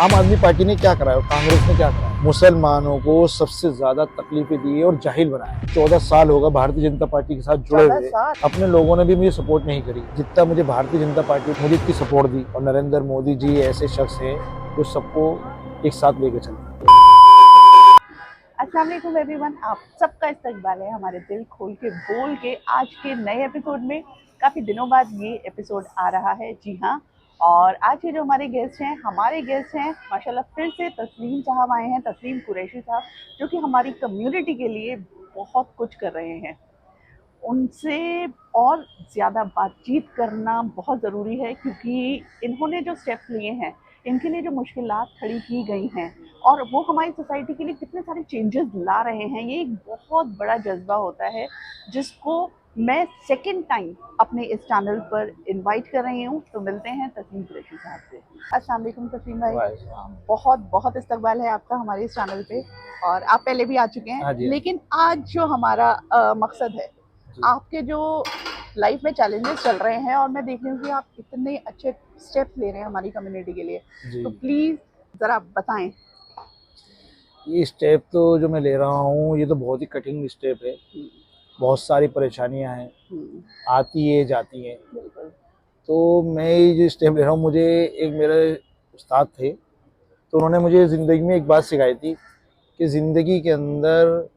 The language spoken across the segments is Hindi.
आम आदमी पार्टी ने क्या कराया और कांग्रेस ने क्या कराया? मुसलमानों को सबसे ज्यादा तकलीफें दी है और जाहिल बनाया। 14 साल होगा भारतीय जनता पार्टी के साथ जुड़े हुए। अपने लोगों ने भी मुझे सपोर्ट नहीं करी जितना मुझे भारतीय जनता पार्टी मुझे इतनी सपोर्ट दी। और नरेंद्र मोदी जी ऐसे शख्स हैं जो सबको एक साथ लेके चलते हैं। अस्सलाम वालेकुम एवरीवन, आप सबका इस्तकबाल है हमारे दिल खोल के बोल के आज के नए एपिसोड में। काफ़ी दिनों बाद ये एपिसोड आ रहा है, जी हाँ। और आज के जो हमारे गेस्ट हैं माशाल्लाह फिर से तस्लीम साहब आए हैं, तस्लीम कुरैशी साहब, जो कि हमारी कम्युनिटी के लिए बहुत कुछ कर रहे हैं। उनसे और ज़्यादा बातचीत करना बहुत ज़रूरी है, क्योंकि इन्होंने जो स्टेप्स लिए हैं, इनके लिए जो मुश्किलात खड़ी की गई हैं और वो हमारी सोसाइटी के लिए कितने सारे चेंजेस ला रहे हैं, ये एक बहुत बड़ा जज्बा होता है जिसको मैं सेकंड टाइम अपने इस चैनल पर इनवाइट कर रही हूँ। तो मिलते हैं तस्लीम कुरैशी साहब से। अस्सलाम वालेकुम तस्लीम भाई, बहुत बहुत इस्तकबाल है आपका हमारे इस चैनल पे। और आप पहले भी आ चुके हैं, लेकिन आज जो हमारा मकसद है, आपके जो लाइफ में चैलेंजेस चल रहे हैं और मैं देख रही हूँ कि आप इतने अच्छे स्टेप्स ले रहे हैं हमारी कम्युनिटी के लिए, तो प्लीज जरा बताएं। ये स्टेप तो जो मैं ले रहा हूँ ये तो बहुत ही कठिन स्टेप है। बहुत सारी परेशानियां हैं, आती है जाती हैं। तो मैं ये जो स्टेप ले रहा हूँ, मुझे एक मेरे उस्ताद थे, तो उन्होंने मुझे ज़िंदगी में एक बात सिखाई थी कि ज़िंदगी के अंदर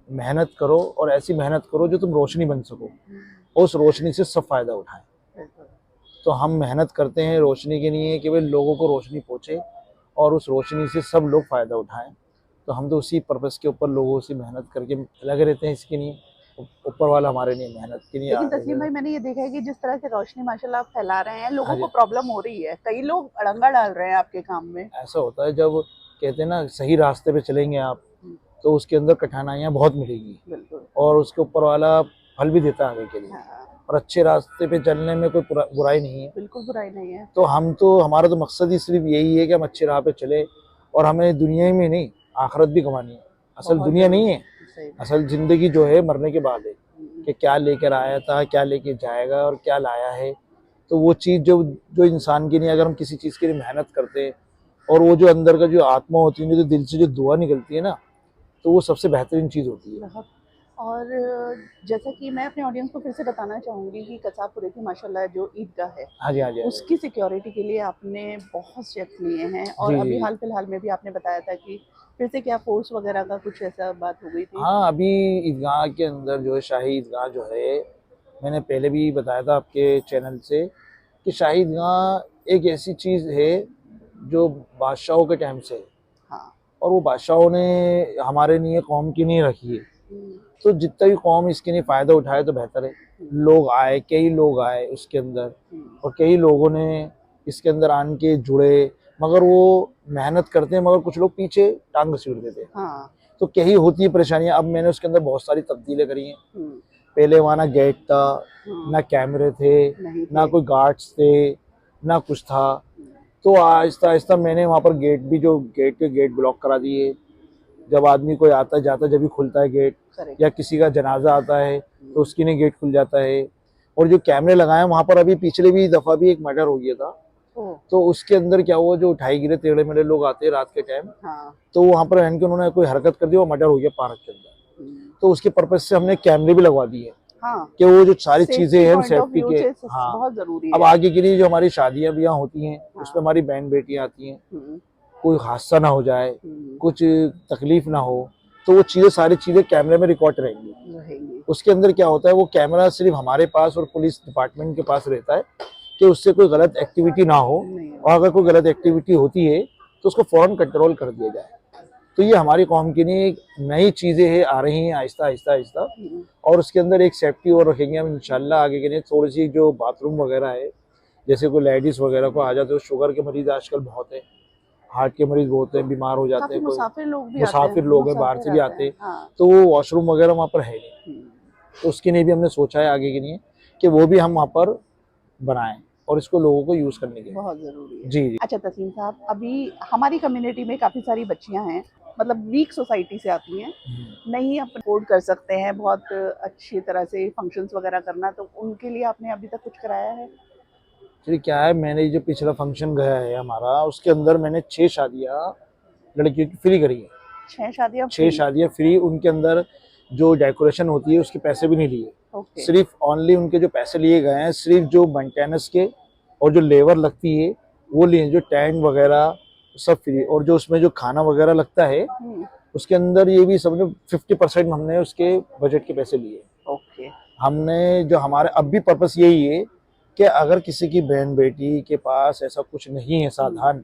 मेहनत करो और ऐसी मेहनत करो जो तुम रोशनी बन सको और उस रोशनी से सब फायदा उठाएं। तो हम मेहनत करते हैं रोशनी के लिए कि भाई लोगों को रोशनी पहुंचे और उस रोशनी से सब लोग फ़ायदा उठाएं। तो हम तो उसी पर्पस के ऊपर लोगों से मेहनत करके लगे रहते हैं इसके लिए। ऊपर वाला हमारे लिए मेहनत के लिए। लेकिन तस्लीम भाई, मैंने ये देखा है कि जिस तरह से रोशनी माशाल्लाह आप फैला रहे हैं, लोगों को प्रॉब्लम हो रही है, कई लोग अड़ंगा डाल रहे हैं आपके काम में। ऐसा होता है जब कहते हैं ना सही रास्ते पे चलेंगे आप, तो उसके अंदर कठिनाइयाँ बहुत मिलेगी और उसके ऊपर वाला फल भी देता है आगे के लिए। और अच्छे रास्ते पे चलने में कोई बुराई नहीं है, बिल्कुल बुराई नहीं है। तो हमारा तो मकसद ही सिर्फ यही है कि हम अच्छे राह पे चले और हमें दुनिया में नहीं आखिरत भी कमानी है। असल दुनिया नहीं है, असल जिंदगी जो है मरने के बाद है कि क्या लेकर आया था, क्या लेके जाएगा और क्या लाया है। तो वो चीज़ जो जो इंसान के लिए, अगर हम किसी चीज़ के लिए मेहनत करते हैं और वो जो अंदर का जो आत्मा होती है, जो दिल से जो दुआ निकलती है ना, तो वो सबसे बेहतरीन चीज़ होती है। और जैसा कि मैं अपने ऑडियंस को फिर से बताना चाहूँगी कि कसापुरे की माशाल्लाह जो ईदगाह है, हाँ जी, हाँ जी, उसकी सिक्योरिटी के लिए आपने बहुत स्टेप्स लिए हैं। और अभी हाल फिलहाल में भी आपने बताया था कि फिर से क्या फोर्स वगैरह का कुछ ऐसा बात हो गई थी। हाँ, अभी ईदगाह के अंदर जो है, शाही ईदगाह जो है, मैंने पहले भी बताया था आपके चैनल से कि शाही ईदगाह एक ऐसी चीज़ है जो बादशाहों के टाइम से है। हाँ। और वो बादशाहों ने हमारे लिए कौम की नहीं रखी है। तो जितना भी कौम इसके लिए फ़ायदा उठाए तो बेहतर है। लोग आए, कई लोग आए उसके अंदर और कई लोगों ने इसके अंदर आन के जुड़े, मगर वो मेहनत करते हैं मगर कुछ लोग पीछे टांग घसीट देते हैं। हाँ। तो कई होती है परेशानियां। अब मैंने उसके अंदर बहुत सारी तब्दीलें करी हैं। पहले वहाँ ना गेट था, ना कैमरे थे, ना कोई गार्ड्स थे, ना कुछ था। तो आहिस्ता आहिस्ता मैंने वहाँ पर गेट भी, जो गेट के गेट ब्लॉक करा दिए। जब आदमी कोई आता जाता जब भी खुलता है गेट, या किसी का जनाजा आता है तो उसके लिए गेट खुल जाता है। और जो कैमरे लगाए वहाँ पर, अभी पिछले भी दफा भी एक मर्डर हो गया था, तो उसके अंदर क्या हुआ, जो उठाई गिरे टेढ़े मेढ़े लोग आते हैं रात के टाइम, तो वहाँ पर रहने के उन्होंने कोई हरकत कर दी, वो मर्डर हो गया पार्क के अंदर। तो उसके पर्पज से हमने कैमरे भी लगवा दिए कि वो जो सारी चीजें हैं सेफ्टी के। हाँ, बहुत जरूरी है। अब आगे के लिए जो हमारी शादियां ब्याह होती हैं, उसमें हमारी बहन बेटियां आती हैं, कोई हादसा ना हो जाए, कुछ तकलीफ ना हो, तो वो चीजें, सारी चीजें कैमरे में रिकॉर्ड रहेंगी। उसके अंदर क्या होता है, वो कैमरा सिर्फ हमारे पास और पुलिस डिपार्टमेंट के पास रहता है कि उससे कोई गलत एक्टिविटी ना हो, और अगर कोई गलत एक्टिविटी होती है तो उसको फौरन कंट्रोल कर दिया जाए। तो ये हमारी कौम के लिए नई चीजें हैं, आ रही हैं आहिस्ता आहिस्ता आहिस्ता। और उसके अंदर एक सेफ्टी और रखेंगे हम इंशाल्लाह आगे के लिए। थोड़ी सी जो बाथरूम वगैरह है, जैसे कोई लेडीज वगैरह को आ जाते हो, शुगर के मरीज आजकल बहुत है, हार्ट के मरीज बहुत है, बीमार हो जाते हैं, मुसाफिर लोग हैं बाहर से भी आते हैं, तो वो वॉशरूम वगैरह वहाँ पर है नहीं। तो उसके लिए भी हमने सोचा है आगे के लिए कि वो भी हम वहाँ पर बनाएं और इसको लोगों को यूज करने के लिए बहुत जरूरी है। जी। अच्छा तस्लीम साहब, अभी हमारी कम्युनिटी में काफ़ी सारी बच्चियां हैं, मतलब वीक सोसाइटी से आती हैं, नहीं अफोर्ड कर सकते हैं बहुत अच्छी तरह से फंक्शंस वगैरह करना, तो उनके लिए आपने अभी तक कुछ कराया है? एक्चुअली क्या है, मैंने जो पिछला फंक्शन गया है हमारा, उसके अंदर मैंने 6 शादियाँ लड़कियों की फ्री करी है। 6 शादियाँ 6 फ्री। शादियाँ फ्री। उनके अंदर जो डेकोरेशन होती है उसके पैसे भी नहीं लिए। ओके। सिर्फ ओनली उनके जो पैसे लिए गए हैं, सिर्फ जो मेंटेनेंस के और जो लेबर लगती है वो लिए। जो टेंट वगैरह सब फ्री, और जो उसमें जो खाना वगैरह लगता है उसके अंदर ये भी समझो 50% हमने उसके बजट के पैसे लिए। ओके। हमने जो हमारे अब भी पर्पस यही है कि अगर किसी की बहन बेटी के पास ऐसा कुछ नहीं है साधन,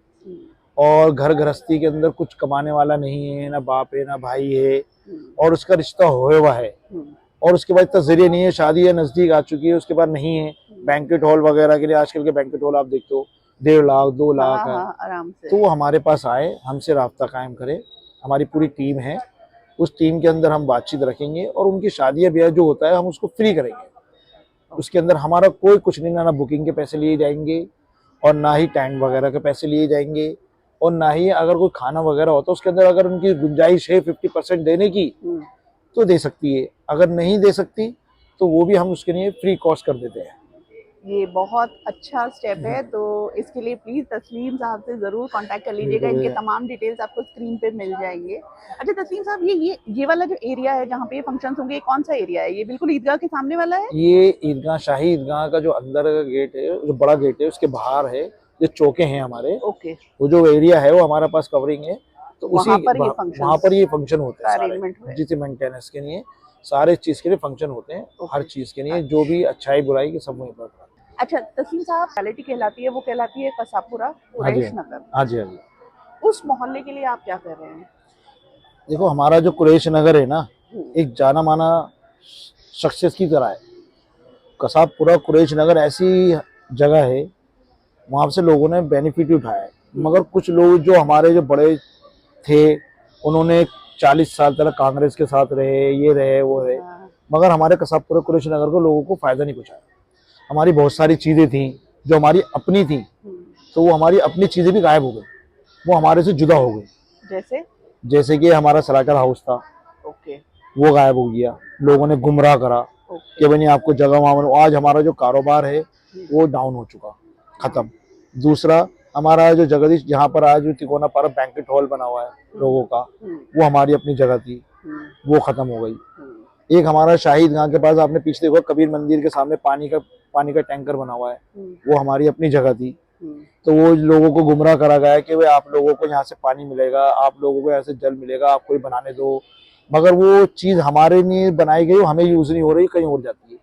और घर गृहस्थी के अंदर कुछ कमाने वाला नहीं है, ना बाप है ना भाई है, और उसका रिश्ता होए हुआ है, और उसके बाद इतना जरिए नहीं है, शादी है नजदीक आ चुकी है, उसके बाद नहीं है बैंकेट हॉल वगैरह के लिए। आजकल के बैंकेट हॉल आप देखते हो 1.5 लाख 2 लाख है। आराम से। तो वो हमारे पास आए, हमसे राब्ता कायम करे। हमारी पूरी टीम है, उस टीम के अंदर हम बातचीत रखेंगे और उनकी शादी ब्याह जो होता है हम उसको फ्री करेंगे। उसके अंदर हमारा कोई कुछ नहीं, ना बुकिंग के पैसे लिए जाएंगे और ना ही टेंट वगैरह के पैसे लिए जाएंगे, और ना ही अगर कोई खाना वगैरह होता है उसके अंदर अगर उनकी गुंजाइश है 50% देने की तो दे सकती है, अगर नहीं दे सकती तो वो भी हम उसके लिए फ्री कॉस्ट कर देते हैं। ये बहुत अच्छा स्टेप है, तो इसके लिए प्लीज तस्लीम साहब से जरूर कांटेक्ट कर लीजिएगा। इनके तमाम डिटेल्स आपको स्क्रीन पे मिल जाएंगे। अच्छा तस्लीम साहब, ये वाला जो एरिया है जहाँ पे फंक्शन होंगे, ये कौन सा एरिया है? ये बिल्कुल ईदगाह के सामने वाला है? ये ईदगाह, शाही ईदगाह का जो अंदर का गेट है, जो बड़ा गेट है उसके बाहर है, ये चौके हैं हमारे। ओके। वो जो एरिया है वो हमारे पास कवरिंग है, तो उसी वहाँ पर ये फंक्शन होते हैं सारे, जिसे मेंटेनेंस के लिए सारे चीज के लिए फंक्शन होते हैं। हर चीज के लिए जो भी अच्छाई बुराई के सब वहीं पर। अच्छा तस्लीम साहब, क्वालिटी कहलाती है, वो कहलाती है कसापुरा कुरैश नगर। हाँ जी, हाँ जी। उस मोहल्ले के लिए आप क्या कर रहे हैं? देखो हमारा जो कुरैश नगर है ना, एक जाना माना शख्सियत की तरह है। कसाबपुरा कुरैश नगर ऐसी जगह है, वहाँ से लोगों ने बेनिफिट उठाया है। मगर कुछ लोग जो हमारे जो बड़े थे, उन्होंने 40 साल तक कांग्रेस के साथ रहे, ये रहे वो रहे, मगर हमारे कसाबपुरा कुरैश नगर को लोगों को फायदा नहीं पहुंचाया। हमारी बहुत सारी चीजें थी जो हमारी अपनी थी, तो वो हमारी अपनी चीजें भी गायब हो गई, वो हमारे से जुदा हो गई। जैसे कि हमारा सलाटर हाउस था, ओके, वो गायब हो गया। लोगों ने गुमराह करा कि भाई आपको जगह वहां। आज हमारा जो कारोबार है वो डाउन हो चुका, खत्म। दूसरा, हमारा जो जगदीश जहाँ पर आज तिकोना पारा बैंकेट हॉल बना हुआ है लोगों का, वो हमारी अपनी जगह थी, वो खत्म हो गई। एक हमारा शाहिद गांव के पास आपने पीछे देखो, कबीर मंदिर के सामने पानी का टैंकर बना हुआ है, वो हमारी अपनी जगह थी। तो वो लोगों को गुमराह करा गया है कि भाई आप लोगों को यहाँ से पानी मिलेगा, आप लोगों को यहाँ से जल मिलेगा, आप कोई बनाने दो। मगर वो चीज हमारे लिए बनाई गई, हमें यूज नहीं हो रही, कहीं और जाती है।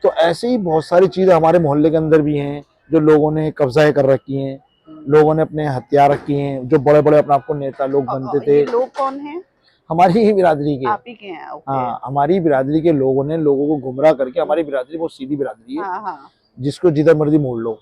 तो ऐसे ही बहुत सारी चीजें हमारे मोहल्ले के अंदर भी हैं जो लोगों ने कब्जा कर रखी हैं, लोगों ने अपने हथियार रखी हैं। जो बड़े बड़े अपने आपको नेता लोग बनते थे। ये लोग कौन हैं? हमारी ही बिरादरी के। आप ही के हैं? ओके। हाँ, हमारी बिरादरी के लोगों ने लोगों को गुमराह करके, हमारी बिरादरी बहुत सीधी बिरादरी है। हाँ, हाँ। जिसको जिधर मर्जी मोड़ लो,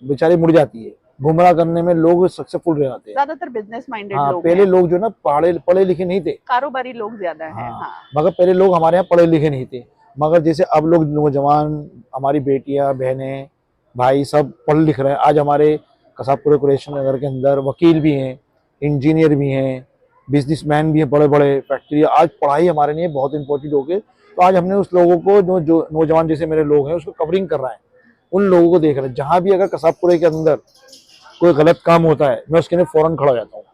बेचारी मुड़ जाती है। गुमराह करने में लोग सक्सेसफुल रह जाते हैं, ज्यादातर बिजनेस माइंडेड हाँ, लोग पहले हैं। लोग जो ना पढ़े लिखे नहीं थे, कारोबारी लोग ज्यादा हैं। हाँ। मगर पहले लोग हमारे यहाँ पढ़े लिखे नहीं थे। मगर जैसे अब लोग नौजवान, हमारी बेटियां बहनें भाई सब पढ़ लिख रहे हैं। आज हमारे कसाबपुरे कुरैश नगर के अंदर वकील भी हैं, इंजीनियर भी हैं, बिजनेसमैन भी हैं, बड़े बड़े फैक्ट्री। आज पढ़ाई हमारे लिए बहुत इंपॉर्टेंट हो गई। तो आज हमने उस लोगों को जो नौजवान जैसे मेरे लोग हैं उसको कवरिंग कर रहा है, उन लोगों को देख रहे हैं। जहाँ भी अगर कसाबपुरे के अंदर कोई गलत काम होता है, मैं उसके लिए फौरन खड़ा हो जाता हूँ,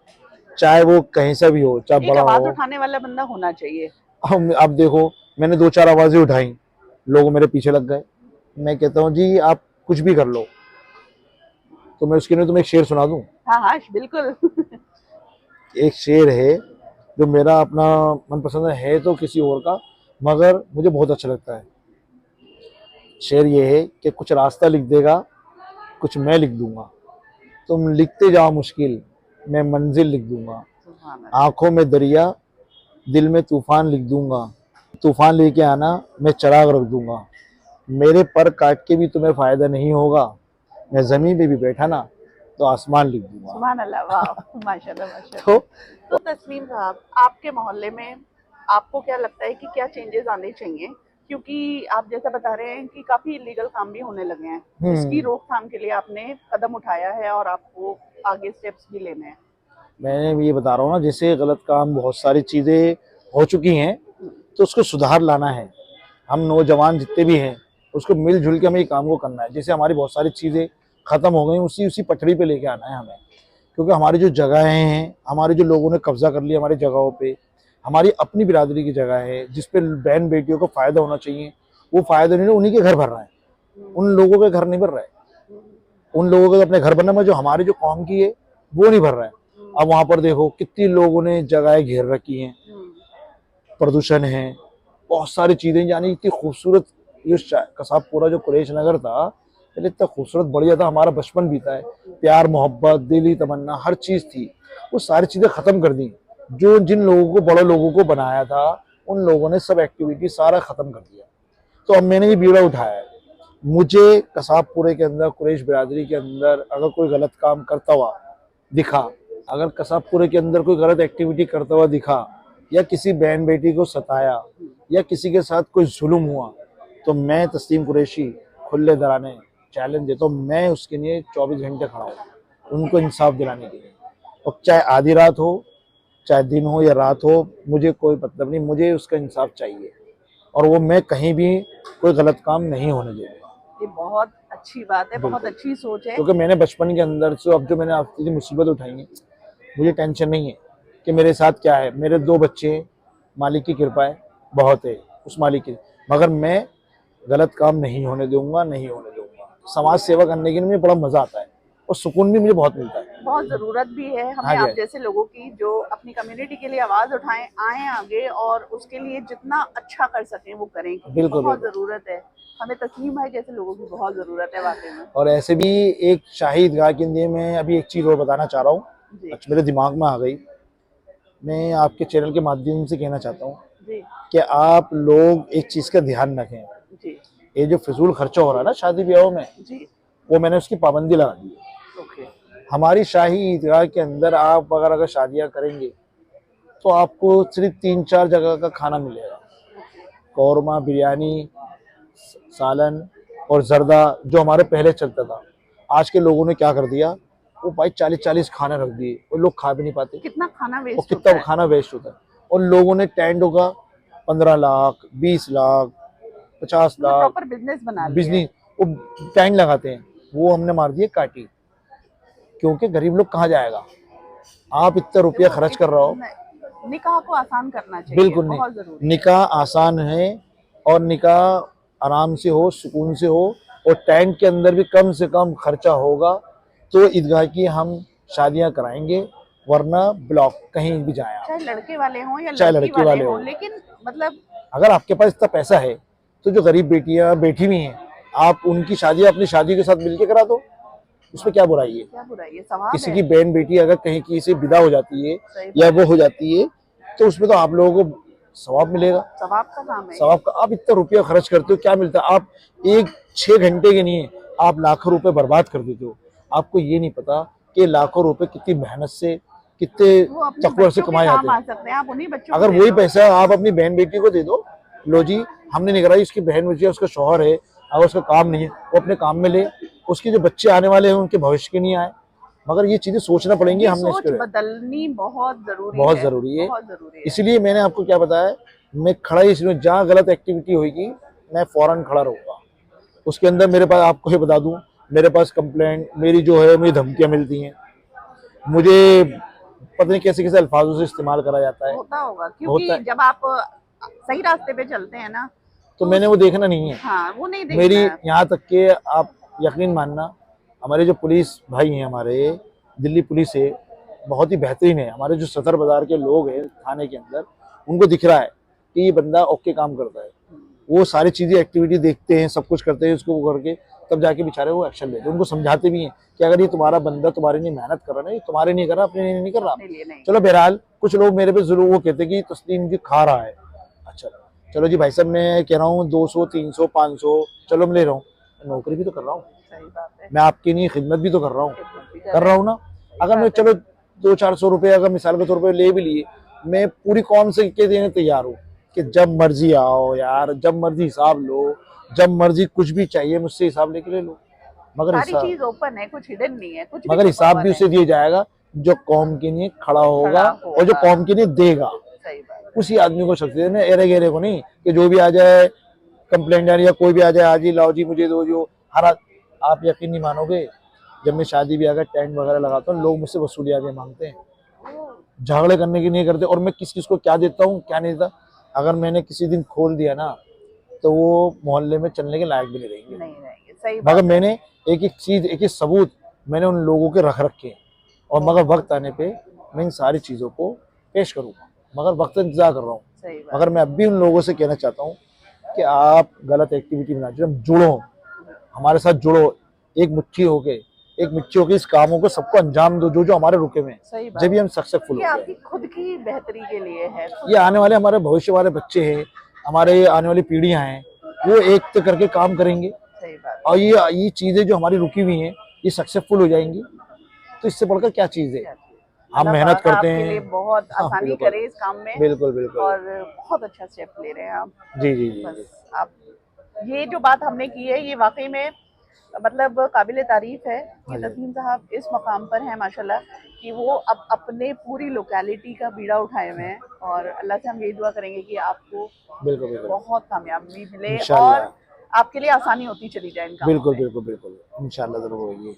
चाहे वो कहीं से भी हो, चाहे बड़ा आवाज हो। उठाने वाला बंदा होना चाहिए। अब देखो, मैंने 2-4 आवाजें उठाई, लोग मेरे पीछे लग गए। मैं कहता हूँ जी आप कुछ भी कर लो, तो मैं उसके लिए तुम्हें एक शेर सुना दूं। हाँ हाँ बिल्कुल। एक शेर है जो मेरा अपना मनपसंद है तो किसी और का, मगर मुझे बहुत अच्छा लगता है। शेर ये है कि कुछ रास्ता लिख देगा, कुछ मैं लिख दूंगा, तुम लिखते जाओ मुश्किल, मैं मंजिल लिख दूंगा। आंखों में दरिया, दिल में तूफान लिख दूंगा, तूफान लेके आना, मैं चिराग रख दूंगा। मेरे पर काट के भी तुम्हें फायदा नहीं होगा, मैं जमीन पे भी बैठा ना तो आसमान लिख दूंगा। सुभान अल्लाह, वाह, माशाल्लाह माशाल्लाह। तो तस्लीम साहब, आपके मोहल्ले में आपको क्या लगता है कि क्या चेंजेस आने चाहिए? क्योंकि आप जैसा बता रहे हैं कि काफी इलीगल काम भी होने लगे हैं, इसकी रोकथाम के लिए आपने कदम उठाया है और आपको आगे स्टेप्स भी लेने हैं। मैं ये बता रहा हूँ ना, जैसे गलत काम बहुत सारी चीजें हो चुकी हैं तो उसको सुधार लाना है। हम नौजवान जितने भी हैं उसको मिलजुल के हमें ये काम को करना है। जैसे हमारी बहुत सारी चीज़ें ख़त्म हो गई, उसी पटड़ी पे लेके आना है हमें, क्योंकि हमारी जो जगहें हैं, हमारे जो लोगों ने कब्जा कर लिया हमारी जगहों पे, हमारी अपनी बिरादरी की जगह है जिस पे बहन बेटियों को फ़ायदा होना चाहिए, वो फ़ायदा नहीं, उन्हीं के घर भर रहा है, उन लोगों के घर नहीं भर रहा है। उन लोगों के अपने घर बनना में जो हमारी जो कौम की है वो नहीं भर रहा है। अब वहाँ पर देखो कितनी लोगों ने जगहें घेर रखी हैं, प्रदूषण है, बहुत सारी चीज़ें, यानी इतनी खूबसूरत ये कसाबपुरा जो कुरैश नगर था पहले इतना खूबसूरत बढ़िया था, हमारा बचपन बीता है, प्यार मोहब्बत दिली तमन्ना हर चीज़ थी, वो सारी चीज़ें ख़त्म कर दी। जो जिन लोगों को बड़े लोगों को बनाया था उन लोगों ने सब एक्टिविटी सारा ख़त्म कर दिया। तो अब मैंने ये बीड़ा उठाया है। मुझे कसाबपुरे के अंदर कुरैश बिरादरी के अंदर अगर कोई गलत काम करता हुआ दिखा, अगर कसाबपुरे के अंदर कोई गलत एक्टिविटी करता हुआ दिखा, या किसी बहन बेटी को सताया, या किसी के साथ कोई जुल्म हुआ, तो मैं तस्लीम कुरैशी खुले दराने चैलेंज देता हूँ, मैं उसके लिए 24 घंटे खड़ा हूँ उनको इंसाफ दिलाने के लिए। और चाहे आधी रात हो, चाहे दिन हो या रात हो, मुझे कोई मतलब नहीं, मुझे उसका इंसाफ चाहिए, और वो मैं कहीं भी कोई गलत काम नहीं होने दूंगा। ये बहुत अच्छी बात है, बहुत अच्छी सोच है। क्योंकि मैंने बचपन के अंदर से अब जो मैंने आपकी मुसीबत उठाई है, मुझे टेंशन नहीं है कि मेरे साथ क्या है, मेरे 2 बच्चे हैं, मालिक की कृपा है, बहुत है उस मालिक की, मगर मैं गलत काम नहीं होने दूंगा, नहीं होने दूंगा। समाज सेवा करने के लिए मुझे बड़ा मजा आता है और सुकून भी मुझे बहुत मिलता है। बहुत जरूरत भी है हमें आप जैसे लोगों की, जो अपनी कम्युनिटी के लिए आवाज उठाएं, आए आगे और उसके लिए जितना अच्छा कर सकें वो करें। बिल्कुल बहुत जरूरत है हमें, तस्लीम भाई जैसे लोगों की बहुत जरूरत है वाकई में। और ऐसे भी एक शाही ईदगाह के लिए मैं अभी एक चीज और बताना चाह रहा हूँ, अच्छा मेरे दिमाग में आ गई, मैं आपके चैनल के माध्यम से कहना चाहता हूँ कि आप लोग एक चीज का ध्यान रखें, ये जो फिजूल खर्चा हो रहा है ना शादी ब्याहों में, वो मैंने उसकी पाबंदी लगा दी है। हमारी शाही ईदगाह के अंदर आप अगर शादियां करेंगे तो आपको सिर्फ 3-4 जगह का खाना मिलेगा, कौरमा, बिरयानी, सालन और जर्दा, जो हमारे पहले चलता था। आज के लोगों ने क्या कर दिया, वो भाई 40-40 खाना रख दिए और लोग खा भी नहीं पाते। कितना खाना वेस्ट और कितना खाना वेस्ट होता है। और लोगों ने टेंट होगा 15 लाख, 20 लाख, 50 लाख प्रॉपर बिजनेस बना लिया। बिजनेस वो टेंट लगाते हैं, वो हमने मार दिए काटी, क्योंकि गरीब लोग कहाँ जाएगा। आप इतना रुपया खर्च कर रहा हो, निकाह को आसान करना चाहिए, बिल्कुल नहीं, निकाह आसान है और निकाह आराम से हो, सुकून से हो, और टेंट के अंदर भी कम से कम खर्चा होगा तो ईदगाह की हम शादियां कराएंगे, वरना ब्लॉक कहीं भी जाए आप, चाहे लड़के वाले हों या चाहे लड़के वाले हो, लेकिन मतलब अगर आपके पास इतना पैसा है तो जो गरीब बेटियां बैठी हुई हैं, आप उनकी शादी अपनी शादी के साथ मिलके करा दो, उसमें क्या बुराई है। क्या बुराई है, सवाब किसी है। की बहन बेटी अगर कहीं की से विदा हो जाती है या वो हो जाती है तो उसमें तो आप लोगों को सवाब मिलेगा, सवाब का काम है, सवाब का। आप इतना रुपया खर्च करते हो, क्या मिलता है। आप एक 6 घंटे के लिए आप लाखों रुपए बर्बाद कर देते हो, आपको ये नहीं पता कि लाखों रुपए कितनी मेहनत से, कितने तकवर से कमाए जाते हैं। आप उन्हीं बच्चों अगर वही पैसा आप अपनी बहन बेटी को दे दो, लो जी हमने नहीं कराई, उसकी बहन बेटी है, उसका शौहर है, अगर उसका काम नहीं है वो अपने काम में ले, उसके जो बच्चे आने वाले हैं उनके भविष्य के नहीं आए। मगर ये चीजें सोचना पड़ेंगी, हमने सोच बदलनी बहुत जरूरी है। इसलिए मैंने आपको क्या बताया, मैं खड़ा ही इसलिए, जहाँ गलत एक्टिविटी होगी मैं फौरन खड़ा रहूंगा। उसके अंदर मेरे पास, आपको ये बता दूं, मेरे पास कंप्लेंट मेरी जो है, मुझे धमकियां मिलती हैं, मुझे पता नहीं कैसे कैसे अल्फाजों से इस्तेमाल करा जाता है। होता होगा, क्योंकि जब आप सही रास्ते पे चलते हैं ना, तो मैंने वो देखना नहीं है। हाँ, वो नहीं देखना। मेरी यहाँ तक के आप यकीन मानना, हमारे जो पुलिस भाई हैं, हमारे दिल्ली पुलिस है, बहुत ही बेहतरीन है। हमारे जो सदर बाजार के लोग हैं थाने के अंदर, उनको दिख रहा है कि ये बंदा ओके काम करता है, वो सारी चीज़ें एक्टिविटी देखते हैं, सब कुछ करते हैं, उसको वो करके तब जाके बेचारे वो एक्शन लेते हैं। उनको समझाते भी हैं कि अगर ये तुम्हारा बंदा तुम्हारे लिए मेहनत कर रहा है, तुम्हारे नहीं कर रहा, अपने लिए नहीं कर रहा। चलो बहरहाल कुछ लोग मेरे पे जुल्म वो कहते कि तस्लीम जी खा रहा है, अच्छा चलो जी भाई साहब, मैं कह रहा हूँ 200, 300, 500 चलो मैं ले रहा हूँ, नौकरी भी तो कर रहा हूँ, मैं आपकी नहीं खिदमत भी तो कर रहा हूँ ना। अगर मैं चलो 200-400 रुपये अगर मिसाल के तौर पर ले भी लिए, मैं पूरी कौम से के देने तैयार हूँ कि जब मर्जी आओ यार, जब मर्जी हिसाब लो, जब मर्जी कुछ भी चाहिए मुझसे हिसाब लेके ले लो, मगर सारी चीज ओपन है, कुछ हिडन नहीं है, कुछ मगर हिसाब भी उसे दिया जाएगा जो कौम के लिए खड़ा होगा और जो कौम के लिए देगा। उसी आदमी को शख्सियत में, एरे गेरे को नहीं कि जो भी आ जाए कंप्लेंट आ रही है, कोई भी आ जाए आज ही लाओ जी मुझे दो जो हर आप यकीन नहीं मानोगे, जब मैं शादी ब्याह का टेंट वगैरह लगाता हूँ लोग मुझसे वसूलियाँ भी मांगते हैं, झगड़े करने की नहीं करते। और मैं किस किस को क्या देता हूँ क्या नहीं देता, अगर मैंने किसी दिन खोल दिया ना तो वो मोहल्ले में चलने के लायक भी नहीं रहेंगे। नहीं रहेंगे, सही मगर बात है। मैंने एक एक चीज एक एक सबूत मैंने उन लोगों के रख रखे हैं, और मगर वक्त आने पे मैं इन सारी चीजों को पेश करूंगा, मगर वक्त इंतजार कर रहा हूँ। सही बात। मगर मैं अब भी उन लोगों से कहना चाहता हूँ कि आप गलत एक्टिविटी में ना जुड़ो, जुड़ो, हमारे साथ जुड़ो, एक मुट्ठी होके इस कामों को सबको अंजाम दो जो जो हमारे रुके में, सही बात। जब भी हम सक्सेसफुल ये हो आपकी खुद की बेहतरी के लिए है। ये आने वाले हमारे भविष्य वाले बच्चे हैं, हमारे आने वाली पीढ़ियां हैं, वो एक तो करके काम करेंगे, सही बात। और ये चीजें जो हमारी रुकी हुई हैं ये सक्सेसफुल हो जाएंगी, तो इससे बढ़कर क्या चीज है। हम अल्लाह मेहनत पाक करते आपके हैं। लिए बहुत हाँ, आसानी बिल्कुल करे इस काम में, बिल्कुल बिल्कुल। और बहुत अच्छा स्टेप ले रहे हैं आप। जी जी जी जी। बस आप, ये जो बात हमने की है ये वाकई में मतलब काबिल तारीफ है कि हाँ जी। तस्लीम साहब इस मकाम पर हैं माशाल्लाह, कि वो अब अपने पूरी लोकेलिटी का बीड़ा उठाए हुए हैं, और अल्लाह से हम यही दुआ करेंगे कि आपको बिल्कुल बिल्कुल बहुत कामयाबी मिले इंशाल्लाह। और आपके लिए आसानी होती चली जाए इन कामों बिल्कुल में। बिल्कुल बिल्कुल इंशाल्लाह जरूर होगी।